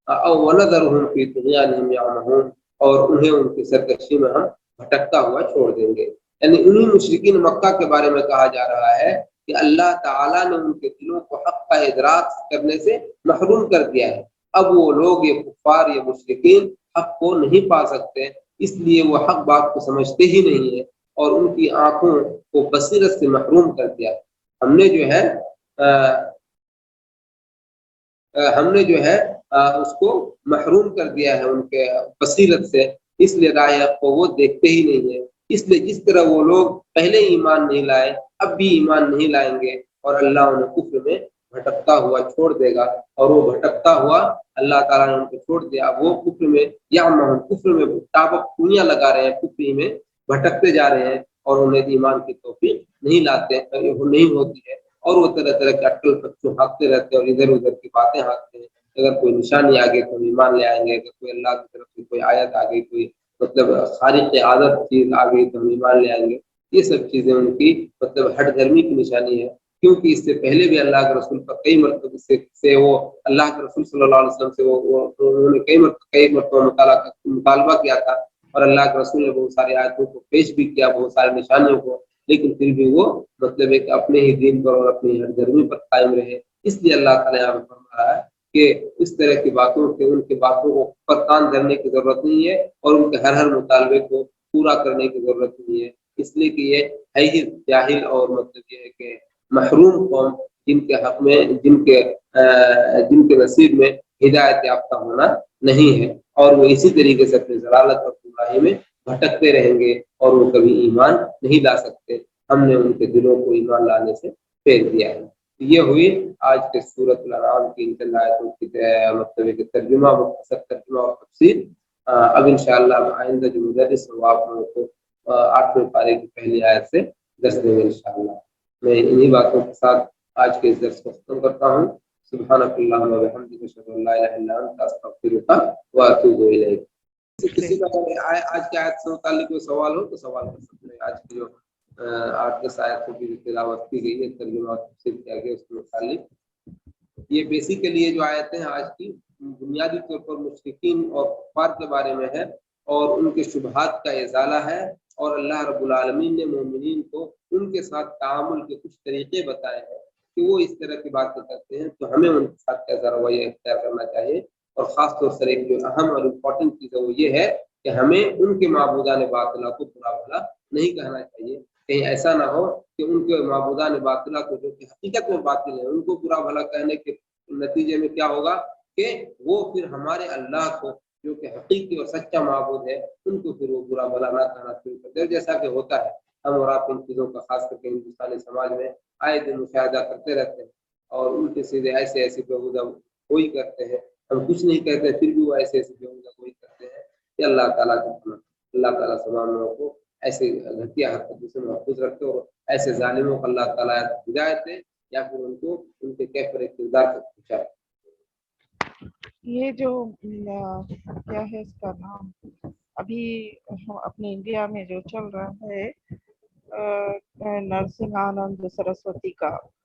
وَنَذَرُهُمْ فِي طُغْيَانِهِمْ يَعْمَهُونَ، اور انہیں ان کی سرکشی میں ہم بھٹکتا ہوا چھوڑ دیں گے. یعنی انہی مشرکین مکہ کے بارے میں کہا جا رہا ہے کہ اللہ تعالیٰ نے ان کے دلوں کو حق کا ادراک کرنے سے محروم کر دیا ہے. اب وہ لوگ، یہ کفار، یہ مشرکین حق کو نہیں پا سکتے، اس لیے وہ حق بات کو سمجھتے ہی نہیں ہے اور ان کی آنکھوں کو بصیرت سے محروم کر دیا. ہم نے جو ہے اس کو محروم کر دیا ہے ان کے بصیرت سے، اس لیے راہ حق کو وہ دیکھتے ہی نہیں ہے. اس لیے جس طرح وہ لوگ پہلے ایمان نہیں لائے، اب بھی ایمان نہیں لائیں گے اور اللہ انہیں کفر میں بھٹکتا ہوا چھوڑ دے گا. اور وہ بھٹکتا ہوا اللہ تعالیٰ نے ان کو چھوڑ دیا، وہ کفر میں یا کفر میں ٹاپک پونیاں لگا رہے ہیں، کفر میں بھٹکتے جا رہے ہیں اور انہیں ایمان کی توفیق نہیں لاتے، نہیں ہوتی ہے. اور وہ طرح طرح کے اٹکل پچوں ہانکتے رہتے ہیں اور ادھر ادھر کی باتیں ہانکتے ہیں. اگر کوئی نشانی آ گئی تو ہم ایمان لے آئیں گے، اگر کوئی اللہ کی طرف سے کوئی آیت آ گئی، کوئی خارق عادت چیز آ گئی تو ہم ایمان لے آئیں گے. یہ سب چیزیں ان کی ہٹ دھرمی کی نشانی ہے، کیونکہ اس سے پہلے بھی اللہ کے رسول پر کئی مرتبہ سے وہ اللہ کے رسول صلی اللہ علیہ وسلم سے انہوں نے کئی مرتبہ مطالبہ کیا تھا، اور اللہ کے رسول نے بہت ساری آیتوں کو پیش بھی کیا، بہت ساری نشانیوں کو، لیکن پھر بھی وہ ایک اپنے ہی دین پر اور اپنی ہٹ دھرمی پر قائم رہے. اس لیے اللہ تعالیٰ یہاں پر فرما رہا ہے کہ اس طرح کی باتوں کے، ان کی باتوں کو پر کان دھرنے کی ضرورت نہیں ہے اور ان کے ہر مطالبے کو پورا کرنے کی ضرورت نہیں ہے. اس لیے کہ یہ ہے ہی جاہل اور یہ ہے کہ محروم قوم، جن کے حق میں، جن کے نصیب میں ہدایت یافتہ ہونا نہیں ہے، اور وہ اسی طریقے سے اپنی ضلالت اور گمراہی میں بھٹکتے رہیں گے اور وہ کبھی ایمان نہیں لا سکتے. ہم نے ان کے دلوں کو ایمان لانے سے پھیر دیا ہے. یہ ہوئی آج کے سورۃ الانعام کی آیتوں کی ترجمہ، مختصر ترجمہ اور تفسیر. اب انشاءاللہ آئندہ جو مدرس ہو آپ لوگوں کو 8ویں پارے کی پہلی آیت سے درس دیں گے انشاءاللہ. میں انہی باتوں کے ساتھ آج کے اس درس کو ختم کرتا ہوں. سبحانک اللہم و بحمدک، اشہد ان لا الہ الا انت، استغفرک و اتوب الیک. کسی کا آج کی آیت سے متعلق کوئی سوال ہو تو سوال کر سکتے ہیں. آج کی جو 8-10 آیتوں کی تلاوت کی گئی ہے، ترجمہ اور تفسیر کیا گیا، اس کے متعلق یہ بیسیکلی یہ جو آیتیں ہیں آج کی بنیادی طور پر مشرکین اور کفار کے بارے میں ہے اور ان کے شبہات کا ازالہ ہے، اور اللہ رب العالمین نے مومنین کو ان کے ساتھ تعامل کے کچھ طریقے بتائے ہیں کہ وہ اس طرح کی باتیں کرتے ہیں تو ہمیں ان کے ساتھ کیسا رویہ اختیار کرنا چاہیے. اور خاص طور سے ایک جو اہم اور امپورٹنٹ چیز ہے وہ یہ ہے کہ ہمیں ان کے معبودان باطلہ کو برا بھلا نہیں کہنا چاہیے. کہیں ایسا نہ ہو کہ ان کے معبودان باطلہ کو، جو کہ حقیقت میں باطل ہے، ان کو برا بھلا کہنے کے نتیجے میں کیا ہوگا کہ وہ پھر ہمارے اللہ کو، جو کہ حقیقی اور سچا معبود ہے، ان کو پھر وہ برا بھلا نہ کہنا شروع کر دے. جیسا کہ ہوتا ہے، ہم اور آپ ان چیزوں کا خاص کر کے ہندوستانی سماج میں آئے دن مشاہدہ کرتے رہتے ہیں، اور الٹے سیدھے ایسے بےہودہ کوئی کرتے ہیں. ہم کچھ نہیں کہتے پھر بھی وہ ایسے بےہودہ کوئی کرتے ہیں کہ اللہ تعالیٰ سبحانہ کو ایسے گھٹیا حرکتوں سے محفوظ رکھتے اور ایسے ظالموں کو اللہ تعالیٰ ہدایت دے یا پھر ان کو ان کے کیفر کردار تک پہنچائے. یہ جو کیا ہے اس کا نام، ابھی اپنے انڈیا میں جو چل رہا ہے نرسنگ آنند سرسوتی کا،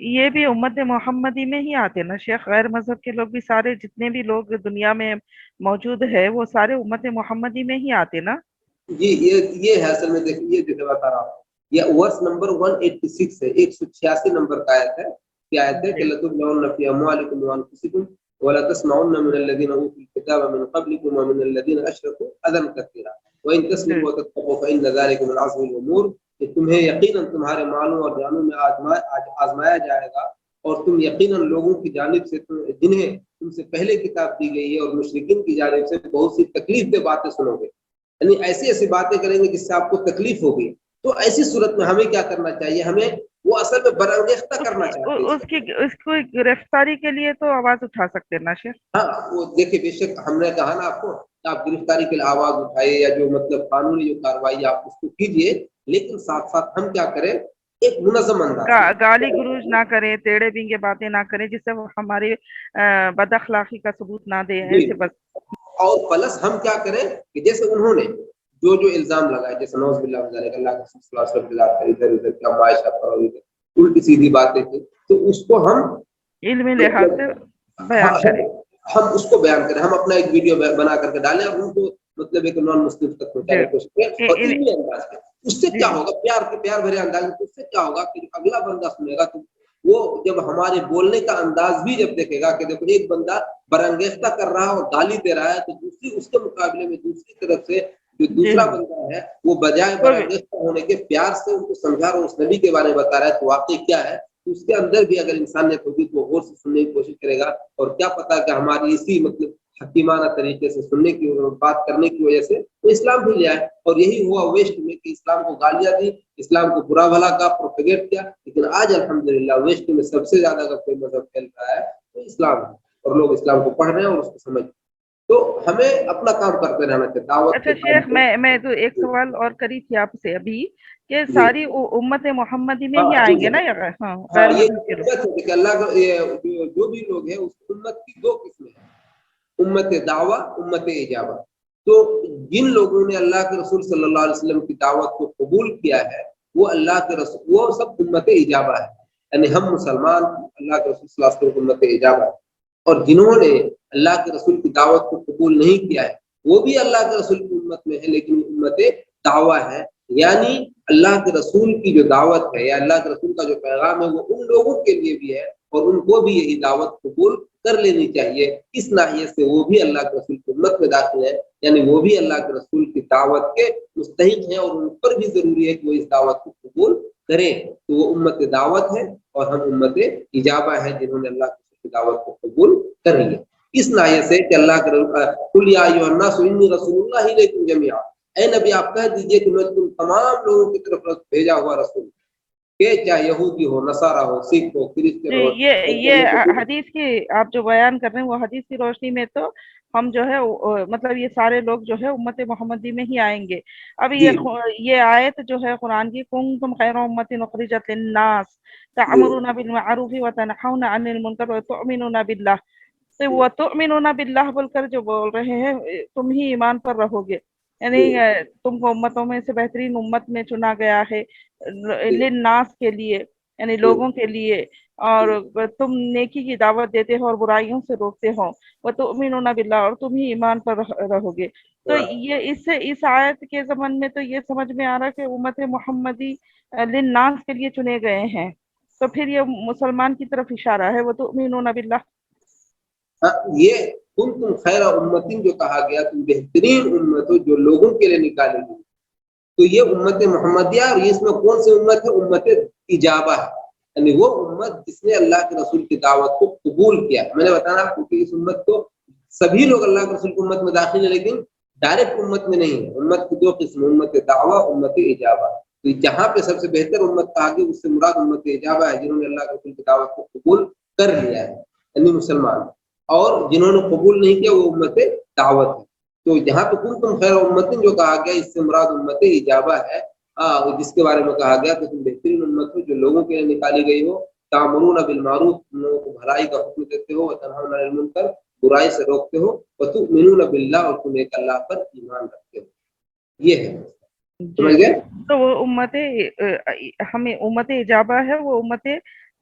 یہ بھی امت محمدی میں ہی آتے نا شیخ، غیر مذہب کے لوگ بھی سارے جتنے بھی لوگ دنیا میں موجود ہے وہ سارے امت محمدی میں ہی آتے نا؟ جی یہ ہے اصل میں، دیکھیے یہ دیکھے بتا رہا ہوں، یہ ورس نمبر 186 ہے، 186 نمبر کا آیت ہے، کیا آیت ہے کہ جی لَتُبْلَوُنَّ فِي أَمْوَالِكُمْ وَأَنفُسِكُمْ وَلَتَسْمَعُنَّ مِنَ الَّذِينَ أُوتُوا الْكِتَابَ مِنْ قَبْلِكُمْ وَمِنَ الَّذِينَ أَشْرَكُوا أَذًى كَثِيرًا وَإِن جی تَصْبِرُوا وَتَتَّقُوا فَإِنَّ ذَلِكَ مِنْ عَزْمِ الْأُمُورِ، کہ تمہیں یقیناً تمہارے مالوں اور جانوں میں آزمایا جائے گا، اور تم یقیناً لوگوں کی جانب سے جنہیں تم سے پہلے کتاب دی گئی ہے اور مشرکین کی جانب سے بہت سی تکلیف دہ باتیں سنو گے، یعنی ایسی ایسی باتیں کریں گے جس سے آپ کو تکلیف ہوگی۔ تو ایسی صورت میں ہمیں کیا کرنا چاہیے؟ ہمیں وہ اصل میں برانگیختہ اس کرنا کی چاہتے ہیں اس اس وقت۔ کی اس کو گرفتاری کے لیے تو آواز اٹھا سکتے ہیں نا شیخ؟ ہاں وہ دیکھیں، بے شک ہم نے کہا نا آپ کو کہ آپ گرفتاری کے لیے آواز اٹھائیے یا جو مطلب قانونی جو کاروائی آپ اس کو کیجیے، لیکن ساتھ ساتھ ہم کیا کریں؟ ایک منظم انداز میں۔ گالی گلوج نہ کریں، ٹیڑے بینگے باتیں نہ کریں جس سے وہ ہماری بد اخلاقی کا ثبوت نہ دے، جی، ایسے بس۔ اور پلس ہم کیا کریں کہ جیسے انہوں نے جو جو الزام لگائے، جیسے نوز باللہ من ذالک، اللہ کے رسول صلی اللہ علیہ وسلم کے خلاف ادھر ادھر کیا معاشرہ پر الٹی سیدھی باتیں تھی، تو اس کو ہم علمی لحاظ مطلب سے ہاں بیان کریں۔ ہم اس کو بیان کریں، ہم اپنا ایک ویڈیو بنا کر کے ڈالیں اور ان کو مطلب ایک نان مسلم تک جی پہنچانے کی کوشش کریں، اور علمی انداز میں۔ اس سے جی کیا ہوگا؟ پیار بھرے انداز میں اس سے کیا ہوگا کہ اگلا بندہ سنے گا تو وہ جب ہمارے بولنے کا انداز بھی جب دیکھے گا کہ دیکھو ایک بندہ برانگیختہ کر رہا ہے اور گالی دے رہا ہے، تو دوسری اس کے مقابلے میں دوسری طرف سے جو جی دوسرا ہاں، بندہ ہے وہ بجائے برانگیختہ ہونے کے پیار سے ان کو سمجھا رہا ہے، اس نبی کے بارے میں بتا رہا ہے تو واقعی کیا ہے، تو اس کے اندر بھی اگر انسانیت ہوگی تو غور سے سننے کی کوشش کرے گا، اور کیا پتا کہ ہماری اسی مطلب حکیمانہ طریقے سے سننے کی بات کرنے کی وجہ سے وہ اسلام بھی لے آئے۔ اور یہی ہوا ویسٹ میں کہ اسلام کو گالیاں دی، اسلام کو برا بھلا کا پروپیگیٹ کیا، لیکن آج الحمدللہ ویسٹ میں سب سے زیادہ اگر کوئی مذہب پھیل رہا ہے تو اسلام ہے، اور لوگ اسلام کو پڑھ رہے ہیں اور اس کو سمجھ رہے ہیں۔ تو ہمیں اپنا کام کرتے رہنا چاہیے، دعوت اچھا کے کام شیخ، کو۔ میں تو ایک سوال اور کری تھی آپ سے ابھی کہ جی ساری امت محمدی میں ہی ہاں آئیں ٹھیک گے ہے، نا یا ہاں ہاں غیر یہ مذہب کے لوگ؟ امت ہے کہ اللہ کا جو بھی لوگ ہیں اس امت کی دو قسمیں ہیں، امت دعویٰ، امت اجابہ۔ تو جن لوگوں نے اللہ کے رسول صلی اللہ علیہ وسلم کی دعوت کو قبول کیا ہے وہ اللہ کے رسول، وہ سب امت اجابہ ہے، یعنی ہم مسلمان اللہ کے رسول صلی اللہ علیہ وسلم کی امت اجابہ ہے۔ اور جنہوں نے اللہ کے رسول کی دعوت کو قبول نہیں کیا ہے وہ بھی اللہ کے رسول کی امت میں ہے، لیکن امت دعویٰ ہے، یعنی اللہ کے رسول کی جو دعوت ہے یا اللہ کے رسول کا جو پیغام ہے وہ ان لوگوں کے لیے بھی ہے، اور ان کو بھی یہی دعوت قبول کر لینی چاہیے۔ اس ناحیے سے وہ بھی اللہ کے رسول کی امت میں داخل ہے، یعنی وہ بھی اللہ کے رسول کی دعوت کے مستحق ہیں، اور ان پر بھی ضروری ہے کہ وہ اس دعوت کو قبول کریں۔ تو وہ امت دعوت ہے، اور ہم امت اجابہ ہے جنہوں نے اللہ کے رسول کی دعوت کو قبول کر لیا۔ اس ناحیے سے کہ اللہ کے قل یا ایھا الناس انی رسول اللہ الیکم جمیعا، اے نبی آپ کہہ دیجئے کہ میں تم تمام لوگوں کی طرف بھیجا ہوا رسول، کہ چاہے یہودی ہو، نصارہ ہو، سکھ ہو، کرسچن جی، ہو، یہ حدیث کی آپ جو بیان کر رہے ہیں وہ حدیث کی روشنی میں تو ہم جو ہے مطلب یہ سارے لوگ جو ہے امت محمدی میں ہی آئیں گے۔ اب جی یہ آیت جو ہے قرآن کی، کنتم خیر امت اخرجت للناس جی تعمرون بالمعروف وتنحون عن المنکر وتؤمنون باللہ، تو وتؤمنون باللہ بول کر جو بول رہے ہیں تم ہی ایمان پر رہو گے، یعنی جی تم کو امتوں میں سے بہترین امت میں چنا گیا ہے جی للناس کے لیے، یعنی جی لوگوں کے لیے، اور تم نیکی کی دعوت دیتے ہو اور برائیوں سے روکتے ہو، وتؤمنون باللہ، اور تم ہی ایمان پر رہو گے۔ تو ہاں یہ اس آیت کے ضمن میں تو یہ سمجھ میں آ رہا ہے کہ امت محمدی للناس کے لیے چنے گئے ہیں، تو پھر یہ مسلمان کی طرف اشارہ ہے، وتؤمنون باللہ۔ ہاں، یہ کنتم خیر امتین جو کہا گیا تم بہترین امت ہو جو لوگوں کے لیے نکالی گئی، تو یہ امت محمدیہ، اور یہ اس میں کون سی امت ہے؟ امت اجابہ ہے، یعنی وہ امت جس نے اللہ کے رسول کی دعوت کو قبول کیا۔ میں نے بتانا آپ کو کہ اس امت کو سبھی لوگ اللہ کے رسول کی امت میں داخل ہیں، لیکن ڈائریکٹ امت میں نہیں ہے۔ امت کی دو قسم، امت دعویٰ، امت اجابہ۔ تو جہاں پہ سب سے بہتر امت کہا گیا اس سے مراد امت اجابہ ہے، جنہوں نے اللہ کے رسول کی دعوت کو قبول کر لیا ہے، یعنی مسلمان، اور جنہوں نے قبول نہیں کیا وہ امت دعوت ہے۔ تو جہاں پہ کنتم خیر امتین جو کہا گیا اس سے مراد امت اجابہ ہے، جس کے بارے میں کہا گیا کہ تم بہترین امت ہو جو لوگوں کے لیے نکالی گئی ہو، تامرون بالمعروف، تم لوگوں کو بھلائی کا حکم دیتے ہو، وتنہون عن المنکر، برائی سے روکتے ہو، وتؤمنون باللہ، اور تم ایک اللہ پر ایمان رکھتے ہو۔ یہ ہے، جی، سمجھ گئے؟ تو وہ امت ہمیں امت اجابہ ہے، وہ امت